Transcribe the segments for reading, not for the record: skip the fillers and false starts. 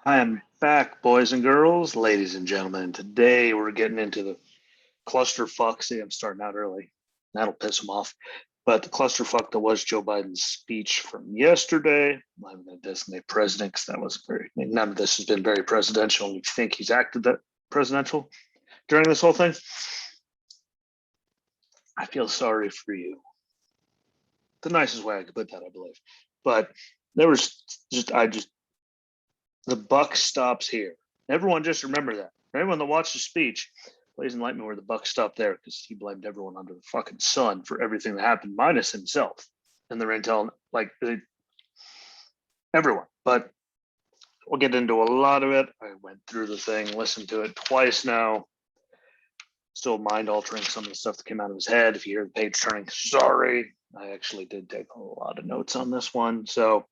I am back, boys and girls, ladies and gentlemen. Today we're getting into the clusterfuck. See, I'm starting out early. That'll piss them off. But the clusterfuck that was Joe Biden's speech from yesterday. I'm going to designate president because that was very, none of this has been very presidential. And you think he's acted that presidential during this whole thing? I feel sorry for you. The nicest way I could put that, I believe. But there was the buck stops here. Everyone just remember that. Everyone that watched the speech, please enlighten me where the buck stopped there, because he blamed everyone under the fucking sun for everything that happened, minus himself and the intel, everyone. But we'll get into a lot of it. I went through the thing, listened to it twice now. Still mind altering some of the stuff that came out of his head. If you hear the page turning, sorry. I actually did take a lot of notes on this one. So,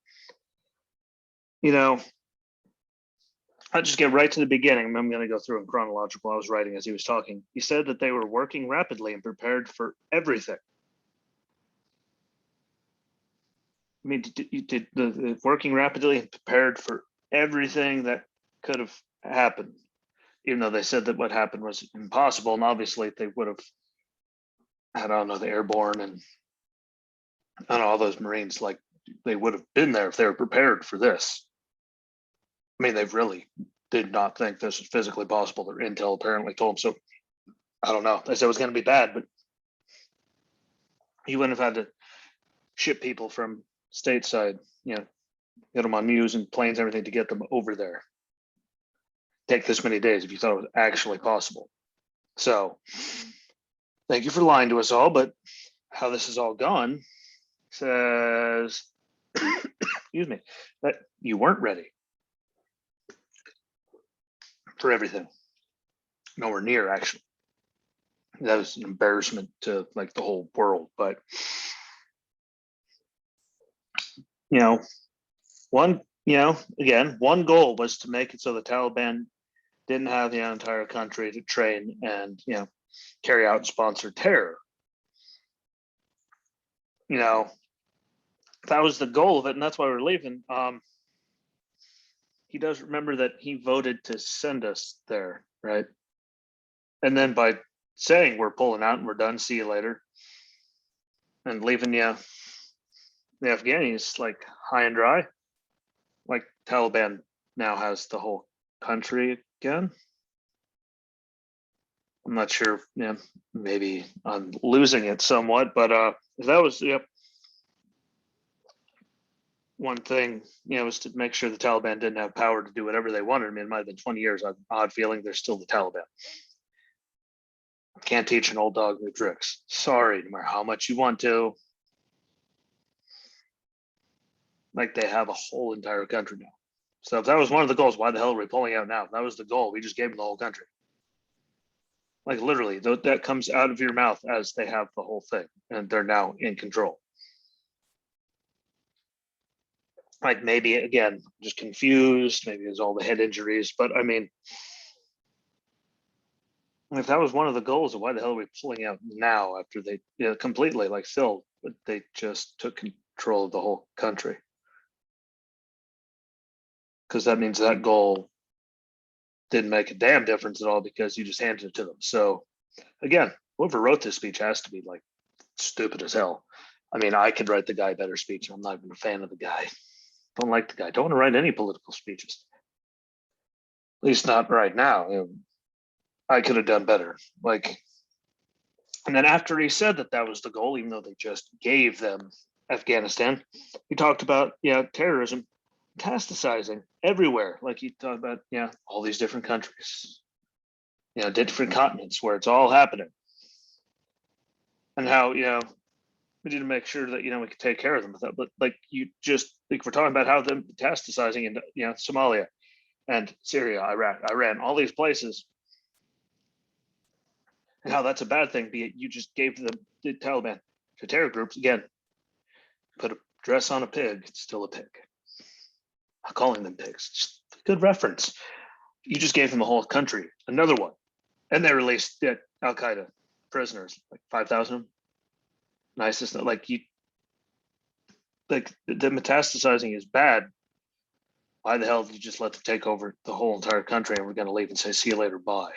I'll just get right to the beginning. I'm going to go through in chronological. I was writing as he was talking. He said that they were working rapidly and prepared for everything. I mean, did the working rapidly and prepared for everything that could have happened, even though they said that what happened was impossible. And obviously they would have had, I don't know, the airborne and all those Marines, like they would have been there if they were prepared for this. I mean, they really did not think this was physically possible. Their intel apparently told them so. I don't know. They said it was going to be bad, but he wouldn't have had to ship people from stateside, get them on Muse and planes, everything to get them over there. Take this many days if you thought it was actually possible. So thank you for lying to us all, but how this is all gone says, excuse me, that you weren't ready for everything. Nowhere near, actually. That was an embarrassment to like the whole world. But one goal was to make it so the Taliban didn't have the entire country to train and carry out and sponsor terror. That was the goal of it, and that's why we're leaving. He does remember that he voted to send us there, right? And then by saying we're pulling out and we're done, see you later, and leaving the Afghanis like high and dry, like Taliban now has the whole country again. I'm not sure, maybe I'm losing it somewhat, but that was one thing, was to make sure the Taliban didn't have power to do whatever they wanted. I mean, it might have been 20 years. I have an odd feeling they're still the Taliban. Can't teach an old dog new tricks. Sorry, no matter how much you want to. Like, they have a whole entire country now. So if that was one of the goals, why the hell are we pulling out now? If that was the goal, we just gave them the whole country. Like, literally, that comes out of your mouth as they have the whole thing, and they're now in control. Like, maybe, again, just confused. Maybe it's all the head injuries. But, I mean, if that was one of the goals, why the hell are we pulling out now after they completely, like Phil, they just took control of the whole country? Because that means that goal didn't make a damn difference at all because you just handed it to them. So again, whoever wrote this speech has to be like stupid as hell. I mean, I could write the guy a better speech. I'm not even a fan of the guy. Don't like the guy. Don't want to write any political speeches. At least not right now. I could have done better. And then after he said that was the goal, even though they just gave them Afghanistan, he talked about terrorism metastasizing everywhere. Like he talked about all these different countries, different continents where it's all happening, and how we need to make sure that we can take care of them with that. But like you just like we're talking about how them metastasizing into Somalia and Syria, Iraq, Iran, all these places, and how that's a bad thing. Be it you just gave the Taliban to terror groups again. Put a dress on a pig, it's still a pig. I'm calling them pigs. Just a good reference. You just gave them a whole country, another one, and they released Al Qaeda prisoners, like 5,000. Nicest, like the metastasizing is bad, Why the hell did you just let them take over the whole entire country and we're going to leave and say, see you later, bye?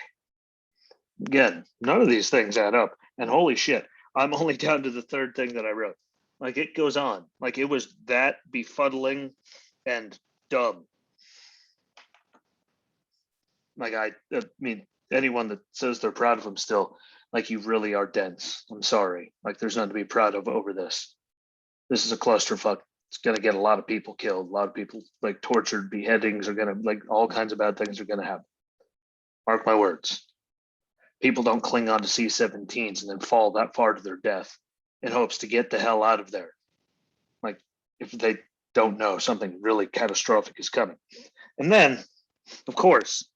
Again, none of these things add up. And holy shit, I'm only down to the third thing that I wrote. Like it goes on. Like it was that befuddling and dumb. Like I mean, anyone that says they're proud of him still, like you really are dense. I'm sorry. Like there's nothing to be proud of over this. This is a clusterfuck. It's gonna get a lot of people killed, a lot of people like tortured, beheadings are gonna like all kinds of bad things are gonna happen. Mark my words. People don't cling on to C-17s and then fall that far to their death in hopes to get the hell out of there. Like if they don't know something really catastrophic is coming. And then, of course,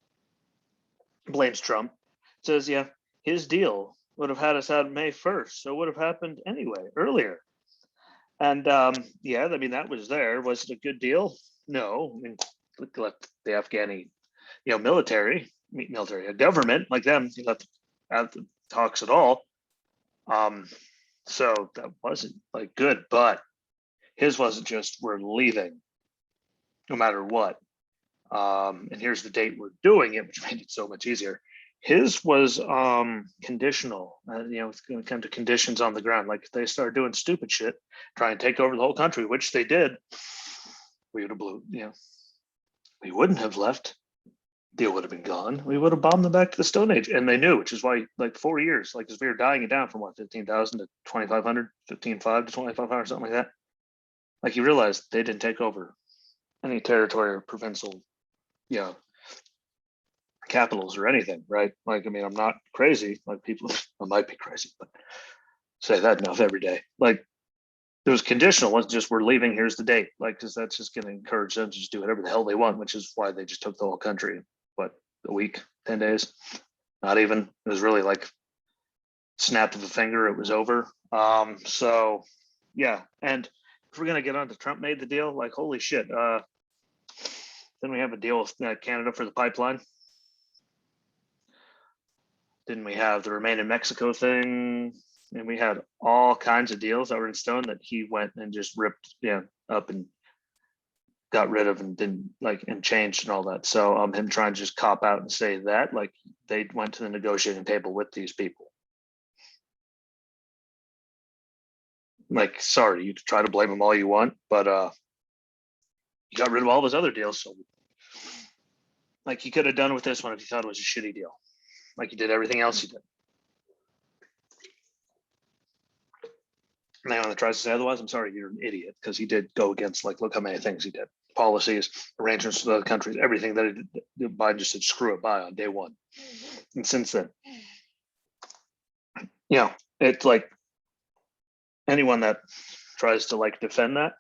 blames Trump, says, yeah, his deal would have had us out May 1st. So it would have happened anyway, earlier. And yeah, I mean, that was there. Was it a good deal? No. I mean, look at the Afghani, military, a government like them, you let out the talks at all. So that wasn't like good, but his wasn't just we're leaving no matter what. And here's the date we're doing it, which made it so much easier. His was conditional. It's going to come to conditions on the ground. Like if they start doing stupid shit, try and take over the whole country, which they did, we would have blew. We wouldn't have left. Deal would have been gone. We would have bombed them back to the Stone Age, and they knew, which is why, like 4 years, like as we were dying it down from what 15,000 to 2,500, 15,500 to 2,500, something like that. Like you realized they didn't take over any territory or provincial, capitals or anything, right? Like, I mean, I'm not crazy. Like people, I might be crazy, but say that enough every day. Like it was conditional. It wasn't just we're leaving. Here's the date. Like, because that's just going to encourage them to just do whatever the hell they want, which is why they just took the whole country. What, a week, 10 days? Not even. It was really like snap of a finger. It was over. So yeah. And if we're gonna get on to Trump made the deal, like holy shit. Then we have a deal with Canada for the pipeline. Didn't we have the Remain in Mexico thing? And we had all kinds of deals that were in stone that he went and just ripped up and got rid of and didn't like and changed and all that. So him trying to just cop out and say that like they went to the negotiating table with these people. Like, sorry, you try to blame him all you want, but you got rid of all those other deals. So like you could have done with this one if you thought it was a shitty deal. Like you did everything else you did. And anyone that tries to say otherwise, I'm sorry, you're an idiot, because he did go against like look how many things he did. Policies, arrangements with other countries, everything that Biden just said screw it by on day one. And since then, it's like anyone that tries to like defend that,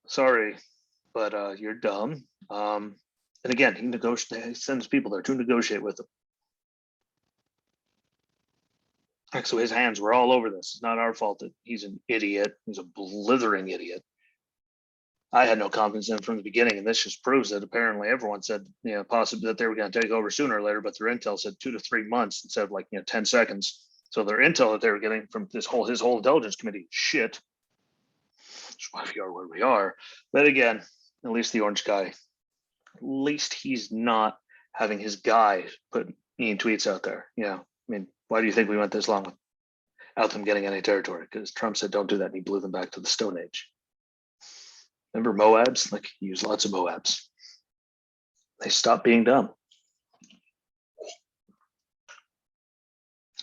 sorry, but you're dumb. And again, he sends people there to negotiate with him. Like, so his hands were all over this. It's not our fault that he's an idiot. He's a blithering idiot. I had no confidence in him from the beginning, and this just proves that apparently everyone said, possibly that they were going to take over sooner or later, but their intel said 2 to 3 months instead of like 10 seconds. So their intel that they were getting from his whole intelligence committee shit. That's why we are where we are. But again, at least the orange guy, at least he's not having his guy put mean tweets out there. I mean, why do you think we went this long without them getting any territory? Because Trump said don't do that, and he blew them back to the Stone Age. Remember Moabs? Like he used lots of Moabs. They stopped being dumb.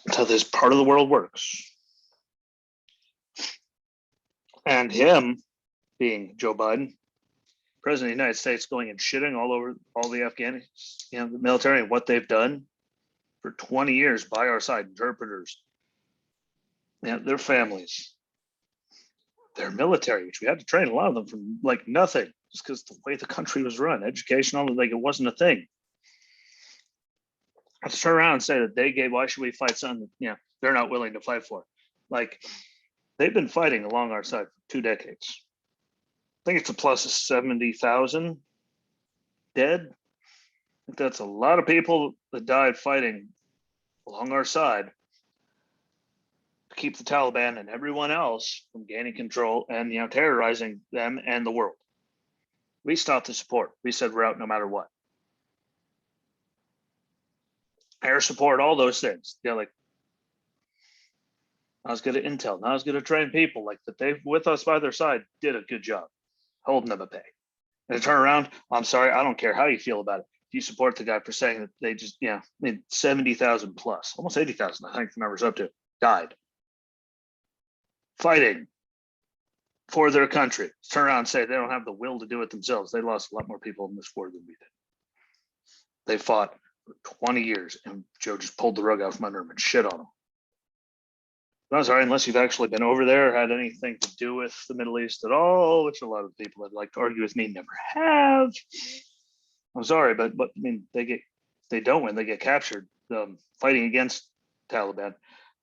That's how this part of the world works. And him being Joe Biden, President of the United States, going and shitting all over all the Afghanis, the military and what they've done for 20 years by our side, interpreters, their families, their military, which we had to train a lot of them from like nothing, just because the way the country was run, educational, like it wasn't a thing. Let's turn around and say that they gave, why should we fight something they're not willing to fight for? Like they've been fighting along our side for 2 decades. I think it's a plus of 70,000 dead. I think that's a lot of people that died fighting along our side to keep the Taliban and everyone else from gaining control and terrorizing them and the world. We stopped the support. We said we're out no matter what. Air support, all those things. Yeah, like not as good at intel, not as good at trained people. Like that, they with us by their side did a good job holding them at bay. And to turn around, I'm sorry, I don't care how you feel about it. If you support the guy for saying that they just, I mean, 70,000 plus, almost 80,000, I think the number's up to, died fighting for their country. Turn around and say they don't have the will to do it themselves. They lost a lot more people in this war than we did. They fought for 20 years, and Joe just pulled the rug out from under him and shit on them. I'm sorry, unless you've actually been over there, had anything to do with the Middle East at all, which a lot of people that like to argue with me never have. I'm sorry, but I mean, they don't win, they get captured. Fighting against Taliban,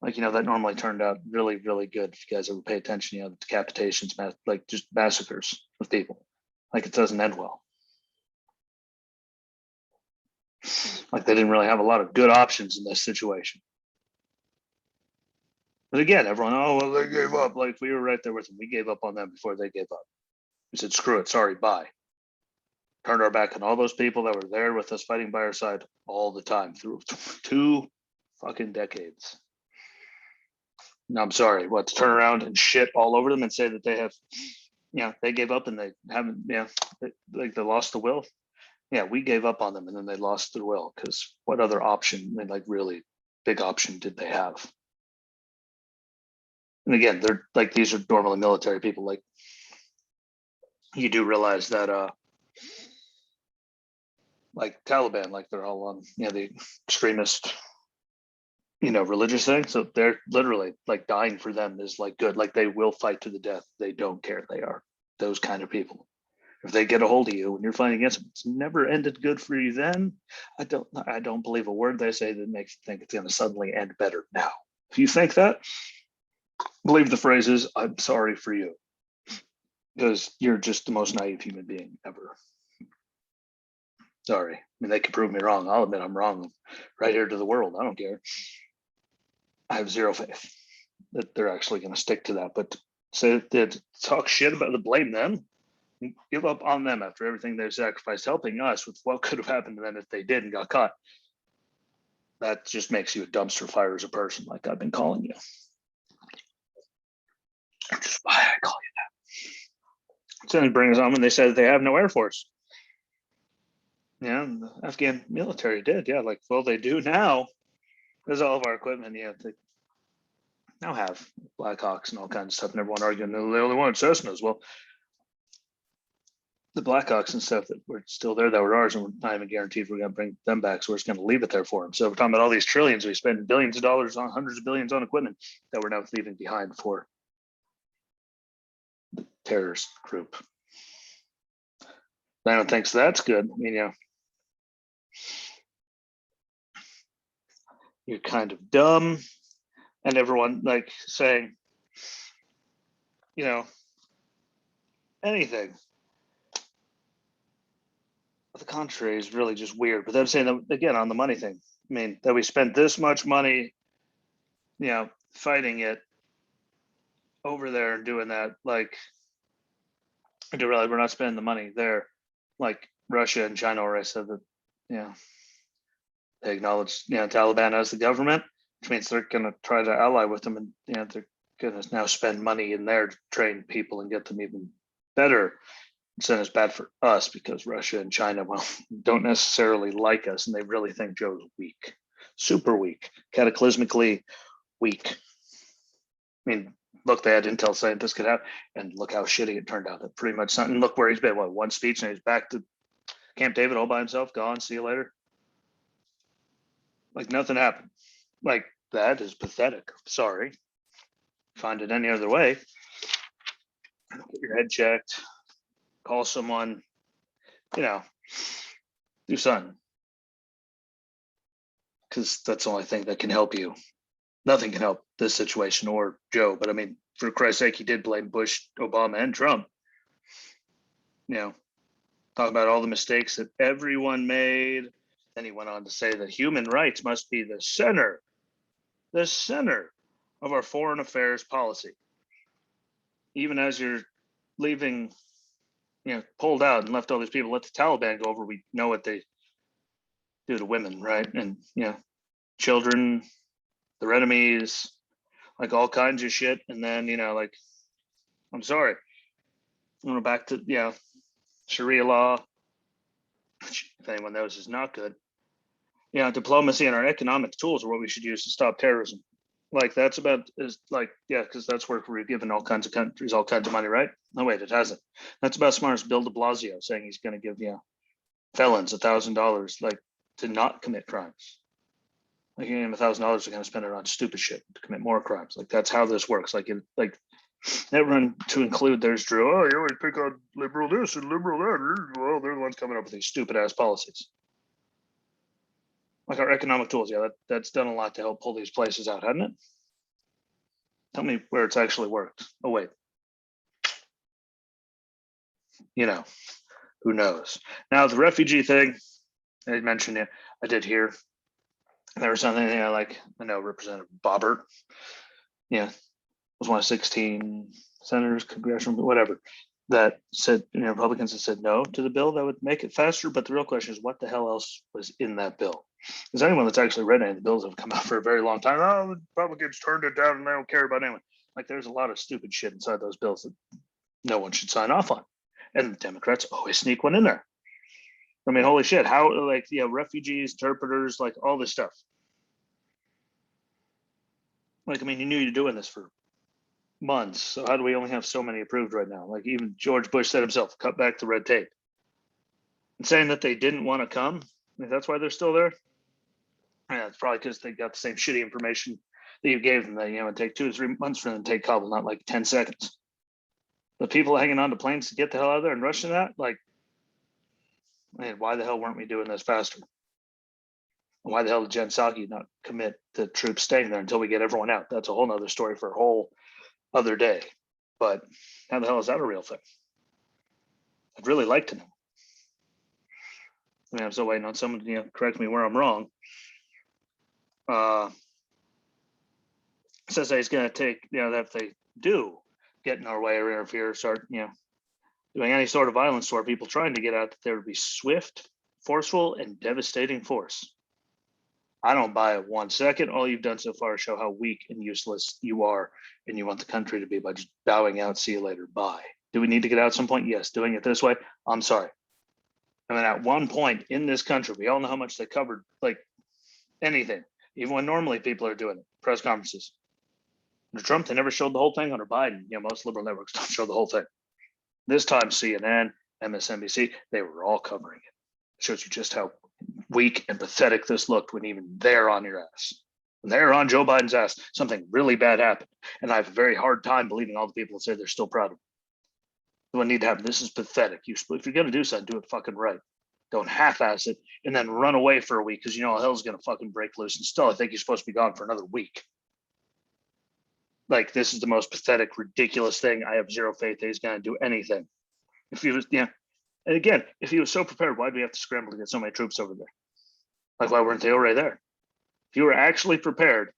like that normally turned out really, really good. If you guys ever pay attention, the decapitations, like just massacres of people, like it doesn't end well. Like they didn't really have a lot of good options in this situation. But again, everyone, oh, well, they gave up. Like we were right there with them. We gave up on them before they gave up. We said, screw it, sorry, bye. Turned our back on all those people that were there with us fighting by our side all the time through 2 fucking decades. No, I'm sorry, what, to turn around and shit all over them and say that they have, they gave up and they haven't, like they lost the will. Yeah, we gave up on them and then they lost their will because what other option, like really big option did they have? And again, they're like, these are normally military people. Like you do realize that, like Taliban, like they're all on, the extremist, religious thing. So they're literally like dying for them is like good. Like they will fight to the death. They don't care. They are those kind of people. If they get a hold of you when you're fighting against them, it's never ended good for you then. I don't believe a word they say that makes you think it's going to suddenly end better now. If you think that, believe the phrase is, I'm sorry for you. Because you're just the most naive human being ever. Sorry. I mean, they could prove me wrong. I'll admit I'm wrong right here to the world. I don't care. I have zero faith that they're actually going to stick to that. But say that talk shit about the blame them, give up on them after everything they've sacrificed, helping us with what could have happened to them if they did and got caught. That just makes you a dumpster fire as a person, like I've been calling you. Which is why I call you that. So it brings on when they said they have no Air Force. Yeah, the Afghan military did. Yeah, like, well, they do now. There's all of our equipment. Yeah, they now have Blackhawks and all kinds of stuff. And everyone arguing they only wanted Cessnas. Well, the Blackhawks and stuff that were still there that were ours, and we're not even guaranteed we're going to bring them back. So we're just going to leave it there for them. So we're talking about all these trillions we spend, billions of dollars on, hundreds of billions on equipment that we're now leaving behind for the terrorist group. I don't think so. That's good. I mean, you're kind of dumb, and everyone like saying, anything. The contrary is really just weird. But them saying that again on the money thing. I mean, that we spent this much money, fighting it over there and doing that. Like, I do realize we're not spending the money there, like Russia and China already said that, they acknowledge, Taliban as the government, which means they're going to try to ally with them, and they're going to now spend money in there to train people and get them even better. Then it's bad for us because Russia and China, well, don't necessarily like us, and they really think Joe's weak, super weak, cataclysmically weak. I mean, look, they had intel saying this could happen, and look how shitty it turned out. That pretty much something. Look where he's been. What, one speech, and he's back to Camp David all by himself. Gone. See you later. Like nothing happened. Like that is pathetic. Sorry. Find it any other way. Get your head checked. Call someone, do something. Because that's the only thing that can help you. Nothing can help this situation or Joe. But I mean, for Christ's sake, he did blame Bush, Obama, and Trump. Talk about all the mistakes that everyone made. Then he went on to say that human rights must be the center of our foreign affairs policy. Even as you're leaving pulled out and left all these people, let the Taliban go over, we know what they do to women, right? And children, their enemies, like all kinds of shit. And then like, I'm sorry, I'm going back to Sharia law, which if anyone knows is not good. Diplomacy and our economic tools are what we should use to stop terrorism. Like that's about is like, because that's where we're giving all kinds of countries all kinds of money, right? No, wait, it hasn't. That's about as smart as Bill de Blasio saying he's going to give felons $1,000 like to not commit crimes. Like you give them $1,000, they're going to spend it on stupid shit to commit more crimes. Like that's how this works. Like everyone to include there's Drew. Oh, you always pick on liberal this and liberal that. Well, they're the ones coming up with these stupid ass policies. Like our economic tools, that's done a lot to help pull these places out, hasn't it? Tell me where it's actually worked. Oh wait, who knows? Now the refugee thing, I mentioned it. I did hear there was something like I know Representative Bobbert, was one of 16 senators, congressional, whatever, that said Republicans have said no to the bill that would make it faster. But the real question is, what the hell else was in that bill? Is anyone that's actually read any of the bills that have come out for a very long time? Oh, the Republicans turned it down and they don't care about anyone. Like there's a lot of stupid shit inside those bills that no one should sign off on. And the Democrats always sneak one in there. I mean, holy shit, how refugees, interpreters, like all this stuff. Like, I mean, you knew you're doing this for months. So how do we only have so many approved right now? Like even George Bush said himself, cut back the red tape. And saying that they didn't want to come, that's why they're still there. Yeah, it's probably because they got the same shitty information that you gave them that it would take 2 to 3 months for them to take Kabul, not like 10 seconds. The people hanging on to planes to get the hell out of there and rushing that, like, man, why the hell weren't we doing this faster? Why the hell did Jen Psaki not commit the troops staying there until we get everyone out? That's a whole nother story for a whole other day. But how the hell is that a real thing? I'd really like to know. I mean, I'm still waiting on someone to correct me where I'm wrong. Says that he's going to take, that if they do get in our way or interfere, start, doing any sort of violence to our people trying to get out, that there would be swift, forceful, and devastating force. I don't buy it 1 second. All you've done so far is show how weak and useless you are, and you want the country to be by just bowing out, see you later, bye. Do we need to get out at some point? Yes. Doing it this way? I'm sorry. I mean, at one point in this country, we all know how much they covered, like anything, even when normally people are doing it, press conferences. Under Trump, they never showed the whole thing. Under Biden, most liberal networks don't show the whole thing. This time, CNN, MSNBC, they were all covering it. It shows you just how weak and pathetic this looked when even they're on your ass. When they're on Joe Biden's ass, something really bad happened. And I have a very hard time believing all the people that say they're still proud of it. What need to happen? This is pathetic. If you're going to do something, do it fucking right. Don't half-ass it and then run away for a week because all hell's going to fucking break loose. And still, I think you're supposed to be gone for another week. Like, this is the most pathetic, ridiculous thing. I have zero faith that he's going to do anything. If he was, and again, if he was so prepared, why do we have to scramble to get so many troops over there? Like, why weren't they already there? If you were actually prepared,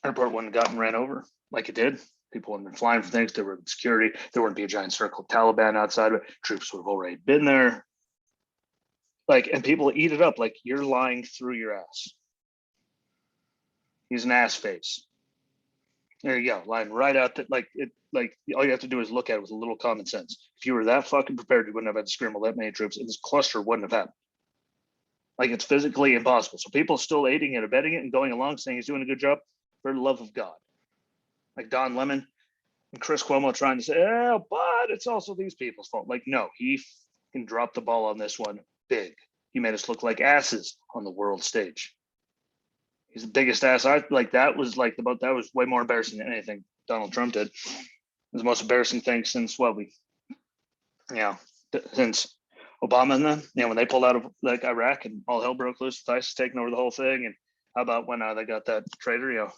airport wouldn't have gotten ran over like it did. People wouldn't have been flying for things. There were security. There wouldn't be a giant circle of Taliban outside of it. Troops would have already been there. Like, and people eat it up like you're lying through your ass. He's an ass face. There you go, lying right out that like all you have to do is look at it with a little common sense. If you were that fucking prepared, you wouldn't have had to scramble that many troops, and this cluster wouldn't have happened. Like, it's physically impossible. So people still aiding and abetting it and going along saying he's doing a good job, for the love of God. Like Don Lemon and Chris Cuomo trying to say, but it's also these people's fault. Like, no, he can drop the ball on this one big. He made us look like asses on the world stage. He's the biggest ass. That was that was way more embarrassing than anything Donald Trump did. It was the most embarrassing thing since since Obama and them, when they pulled out of like Iraq and all hell broke loose with ISIS taking over the whole thing. And how about when they got that traitor,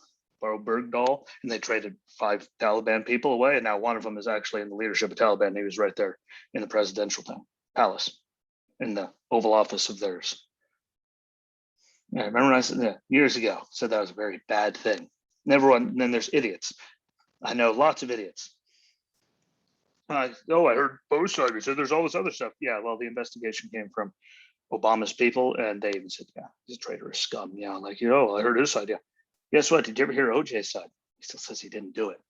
Baro Bergdahl, and they traded 5 Taliban people away, and now one of them is actually in the leadership of Taliban. He was right there in the presidential palace, in the Oval Office of theirs. Yeah, remember when I said years ago, said that was a very bad thing. And then there's idiots. I know lots of idiots Oh, I heard both sides. He said there's all this other stuff. Yeah, well, the investigation came from Obama's people, and they even said, yeah, he's a traitorous scum. Yeah, like, I heard his side. Yeah. Guess what? Did you ever hear OJ's side? He still says he didn't do it.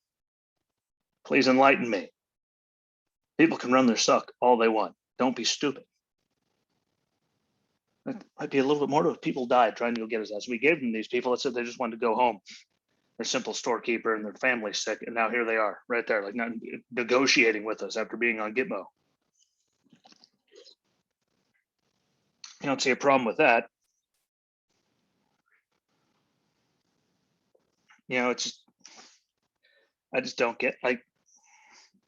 Please enlighten me. People can run their suck all they want. Don't be stupid. It might be a little bit more to it. People died trying to go get his ass. We gave them these people that said they just wanted to go home. Their simple storekeeper and their family's sick, and now here they are, right there, like not negotiating with us after being on Gitmo. You don't see a problem with that. It's just, I just don't get, like,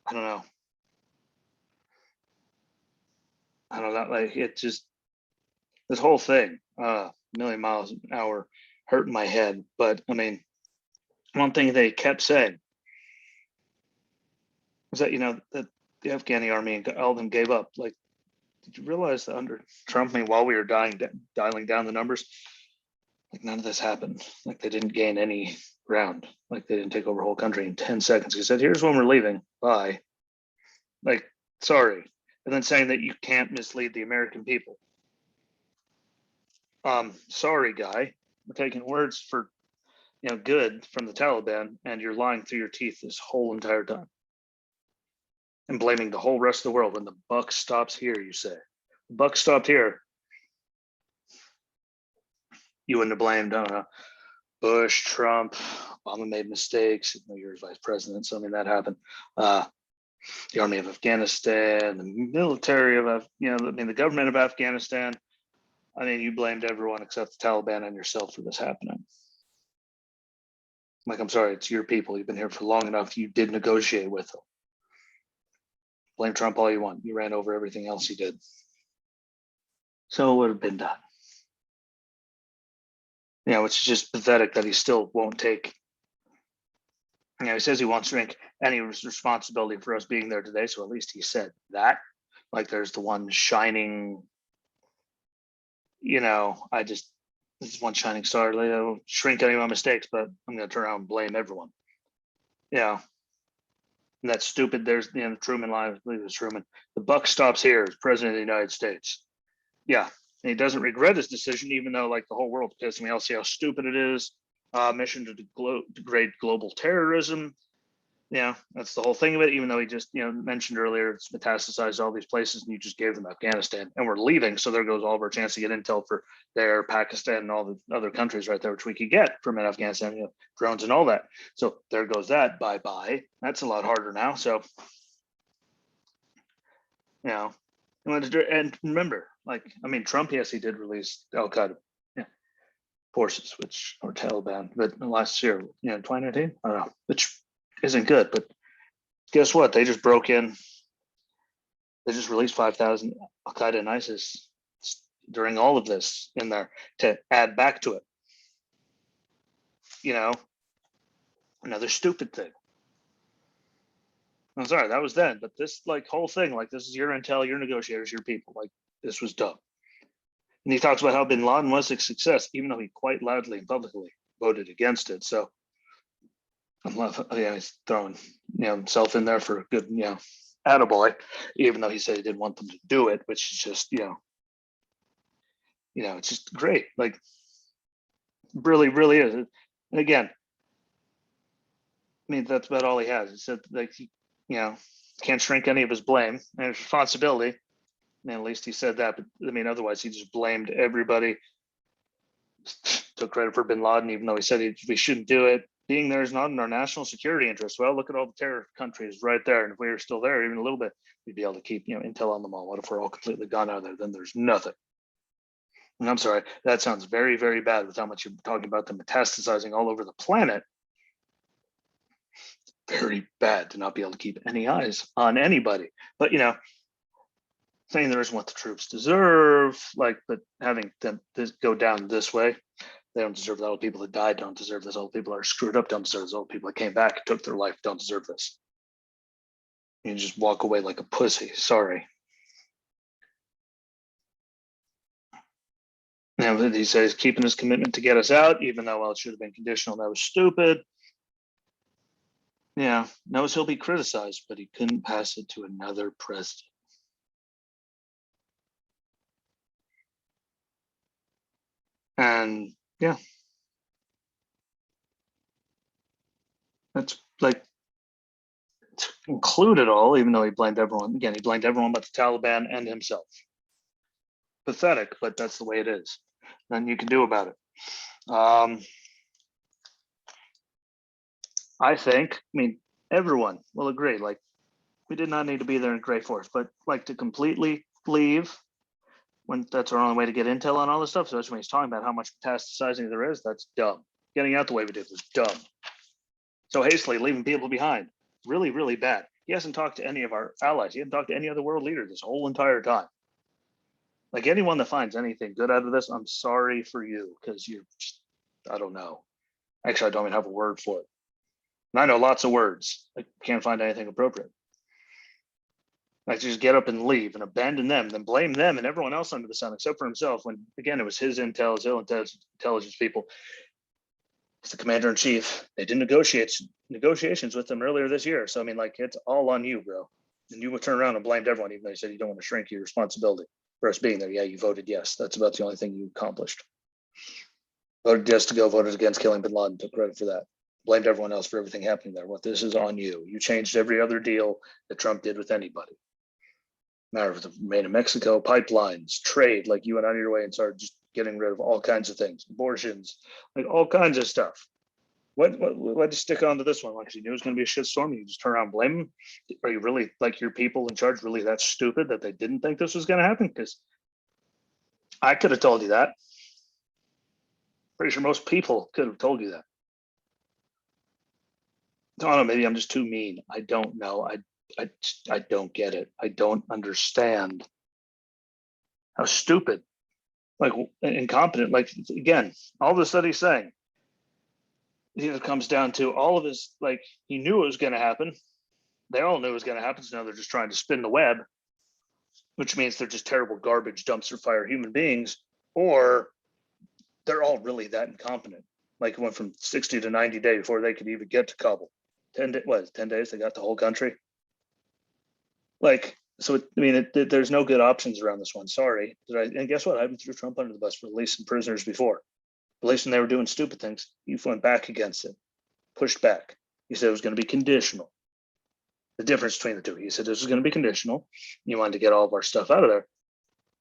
I don't know. Like, it just, this whole thing, million miles an hour, hurting my head. But I mean, one thing they kept saying was that, that the Afghani army and all of them gave up. Like, did you realize that under Trump, I mean, while we were dialing down the numbers, like none of this happened. Like they didn't gain any ground. Like they didn't take over a whole country in 10 seconds. He said, here's when we're leaving. Bye. Like, sorry. And then saying that you can't mislead the American people. Sorry, guy. We're taking words for, good from the Taliban, and you're lying through your teeth this whole entire time. And blaming the whole rest of the world when the buck stops here, you say. The buck stopped here. You wouldn't have blamed, I don't know, Bush, Trump, Obama made mistakes. You're vice president, so I mean that happened. The army of Afghanistan, the military of, the government of Afghanistan. I mean, you blamed everyone except the Taliban and yourself for this happening. Like, I'm sorry, it's your people. You've been here for long enough. You did negotiate with them. Blame Trump all you want. You ran over everything else he did. So it would have been done. It's just pathetic that he still won't take. He says he won't drink any responsibility for us being there today. So at least he said that. Like there's the one shining, this is one shining star. I don't shrink any of my mistakes, but I'm going to turn around and blame everyone. And that's stupid. There's the Truman line. I believe it was Truman. The buck stops here as president of the United States. Yeah. And he doesn't regret his decision, even though like the whole world pissed me. I'll see how stupid it is. Mission to degrade global terrorism. That's the whole thing of it. Even though he just, mentioned earlier, it's metastasized all these places, and you just gave them Afghanistan, and we're leaving. So there goes all of our chance to get intel for there, Pakistan, and all the other countries right there, which we could get from Afghanistan, drones and all that. So there goes that. Bye bye. That's a lot harder now. So, and remember, like, I mean, Trump, yes, he did release Al Qaeda forces, which are Taliban, but last year, 2019, I don't know, which isn't good. But guess what? They just broke in. They just released 5,000 Al Qaeda and ISIS during all of this in there to add back to it. Another stupid thing. I'm sorry, that was then, but this like whole thing, like this is your intel, your negotiators, your people. Like this was dumb. And he talks about how Bin Laden was a success, even though he quite loudly and publicly voted against it. So he's throwing himself in there for a good attaboy, even though he said he didn't want them to do it, which is just it's just great. Like really, really is. And again, I mean that's about all he has. He said like he can't shrink any of his blame and his responsibility. And at least he said that. But I mean, otherwise he just blamed everybody. Took credit for Bin Laden, even though he said we shouldn't do it. Being there is not in our national security interest. Well, look at all the terror countries right there. And if we were still there, even a little bit, we'd be able to keep intel on them all. What if we're all completely gone out of there? Then there's nothing. And I'm sorry, that sounds very, very bad with how much you're talking about them metastasizing all over the planet. Very bad to not be able to keep any eyes on anybody. But saying there isn't what the troops deserve, but having them go down this way, they don't deserve that. All the people that died don't deserve this. All the people that are screwed up don't deserve this. All the people that came back, took their life, don't deserve this. You just walk away like a pussy. Sorry. And he says keeping his commitment to get us out, even though it should have been conditional. That was stupid. Yeah, knows he'll be criticized, but he couldn't pass it to another president. And yeah, that's like to include it all, even though he blamed everyone. Again, he blamed everyone but the Taliban and himself. Pathetic, but that's the way it is. Nothing you can do about it. I think, I mean, everyone will agree, like, we did not need to be there in great force, but like to completely leave when that's our only way to get intel on all this stuff. So that's when he's talking about how much metastasizing there is. That's dumb. Getting out the way we did was dumb. So hastily leaving people behind, really, really bad. He hasn't talked to any of our allies. He hasn't talked to any other world leader this whole entire time. Like anyone that finds anything good out of this, I'm sorry for you because you're just, I don't know. Actually, I don't even have a word for it. And I know lots of words. I can't find anything appropriate. Like just get up and leave and abandon them, then blame them and everyone else under the sun except for himself. When again, it was his intel, his intelligence people. He's the commander in chief. They did negotiations with them earlier this year. So I mean, like it's all on you, bro. And you would turn around and blamed everyone, even though you said you don't want to shrink your responsibility for us being there. Yeah, you voted yes. That's about the only thing you accomplished. Voted yes to go, voted against killing bin Laden, took credit for that. Blamed everyone else for everything happening there. What this is on you. You changed every other deal that Trump did with anybody. Matter of the main of Mexico, pipelines, trade, like you went out of your way and started just getting rid of all kinds of things, abortions, like all kinds of stuff. Why'd you stick on to this one? Like you knew it was going to be a shitstorm. You just turn around and blame them. Are you really like your people in charge really that stupid that they didn't think this was going to happen? Because I could have told you that. Pretty sure most people could have told you that. I don't know. Maybe I'm just too mean. I don't know. I don't get it. I don't understand how stupid, like incompetent. Like again, all this that he's saying, it comes down to all of his. Like he knew it was going to happen. They all knew it was going to happen. So now they're just trying to spin the web, which means they're just terrible garbage dumpster fire human beings, or they're all really that incompetent. Like it went from 60 to 90 days before they could even get to Kabul. 10 days they got the whole country. Like, so I mean, there's no good options around this one. Sorry. And guess what? I haven't threw Trump under the bus for releasing prisoners before. At least when they were doing stupid things, you went back against it, pushed back. You said it was going to be conditional. The difference between the two, he said this was going to be conditional. You wanted to get all of our stuff out of there.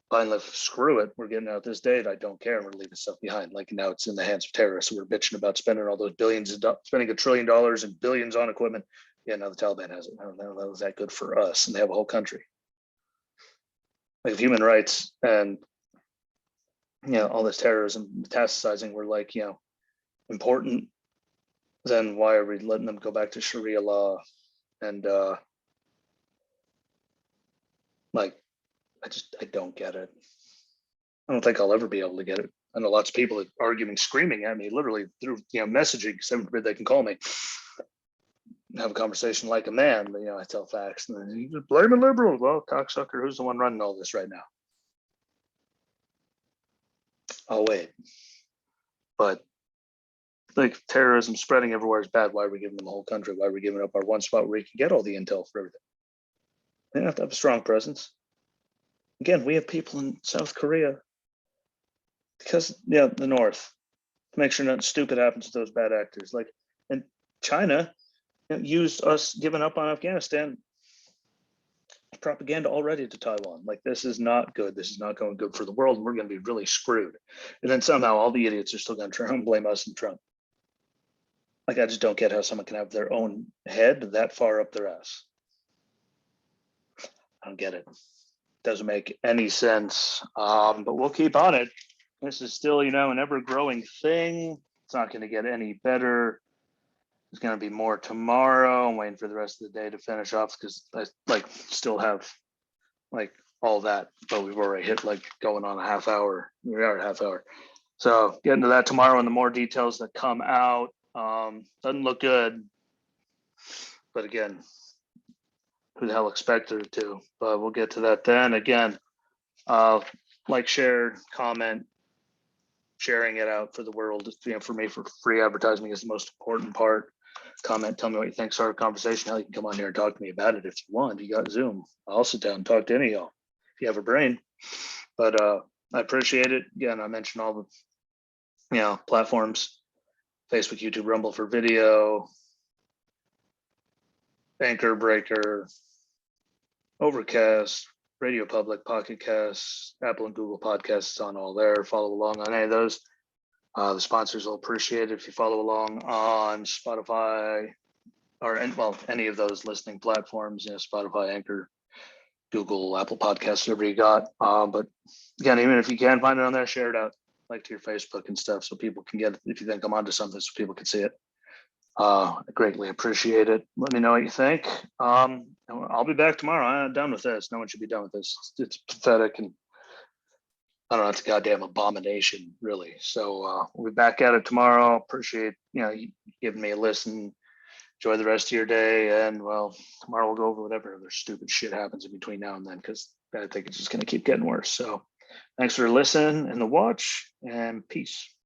Finally, screw it. We're getting out this date. I don't care. We're leaving stuff behind. Like now it's in the hands of terrorists. We're bitching about spending all those billions, spending $1 trillion and billions on equipment. Yeah, now the Taliban has it. I don't know that was that good for us. And they have a whole country. Like human rights and all this terrorism metastasizing were like, important, then why are we letting them go back to Sharia law? And like I don't get it. I don't think I'll ever be able to get it. I know lots of people arguing, screaming at me, literally through messaging. Heaven forbid they can call me, have a conversation like a man. But I tell facts, and then you just blame a liberal. Well, cocksucker, who's the one running all this right now? Oh wait, but like terrorism spreading everywhere is bad. Why are we giving them a whole country? Why are we giving up our one spot where we can get all the intel for everything? They have to have a strong presence. Again, we have people in South Korea because the North to make sure nothing stupid happens to those bad actors. Like, and China used us giving up on Afghanistan propaganda already to Taiwan. Like, this is not good. This is not going good for the world. And we're going to be really screwed. And then somehow all the idiots are still going to try and blame us and Trump. Like, I just don't get how someone can have their own head that far up their ass. I don't get it. Doesn't make any sense. But we'll keep on it. This is still, an ever-growing thing. It's not going to get any better. There's going to be more tomorrow. I'm waiting for the rest of the day to finish off because I still have all that, but we've already hit going on a half hour. We are a half hour. So get into that tomorrow and the more details that come out. Doesn't look good, but again, who the hell expected it to? But we'll get to that then. Again, share, comment, sharing it out for the world. For me, for free advertising is the most important part. comment, tell me what you think, start a conversation. Hell, you can come on here and talk to me about it if you want. You got Zoom. I'll sit down and talk to any of y'all if you have a brain. But I appreciate it. Again, I mentioned all the platforms: Facebook, YouTube, Rumble for video, Anchor, Breaker, Overcast, Radio Public, Pocket Casts, Apple and Google Podcasts on all there. Follow along on any of those. The sponsors will appreciate it if you follow along on Spotify or any of those listening platforms, Spotify, Anchor, Google, Apple Podcasts, whatever you got. But again, even if you can find it on there, share it out, like to your Facebook and stuff, so people can get it if you think I'm onto something, so people can see it. I greatly appreciate it. Let me know what you think. I'll be back tomorrow. I'm done with this. No one should be done with this. It's pathetic, and I don't know, it's a goddamn abomination, really. So we'll be back at it tomorrow. Appreciate you giving me a listen. Enjoy the rest of your day, and well, tomorrow we'll go over whatever other stupid shit happens in between now and then, because I think it's just going to keep getting worse. So thanks for listening and the watch, and peace.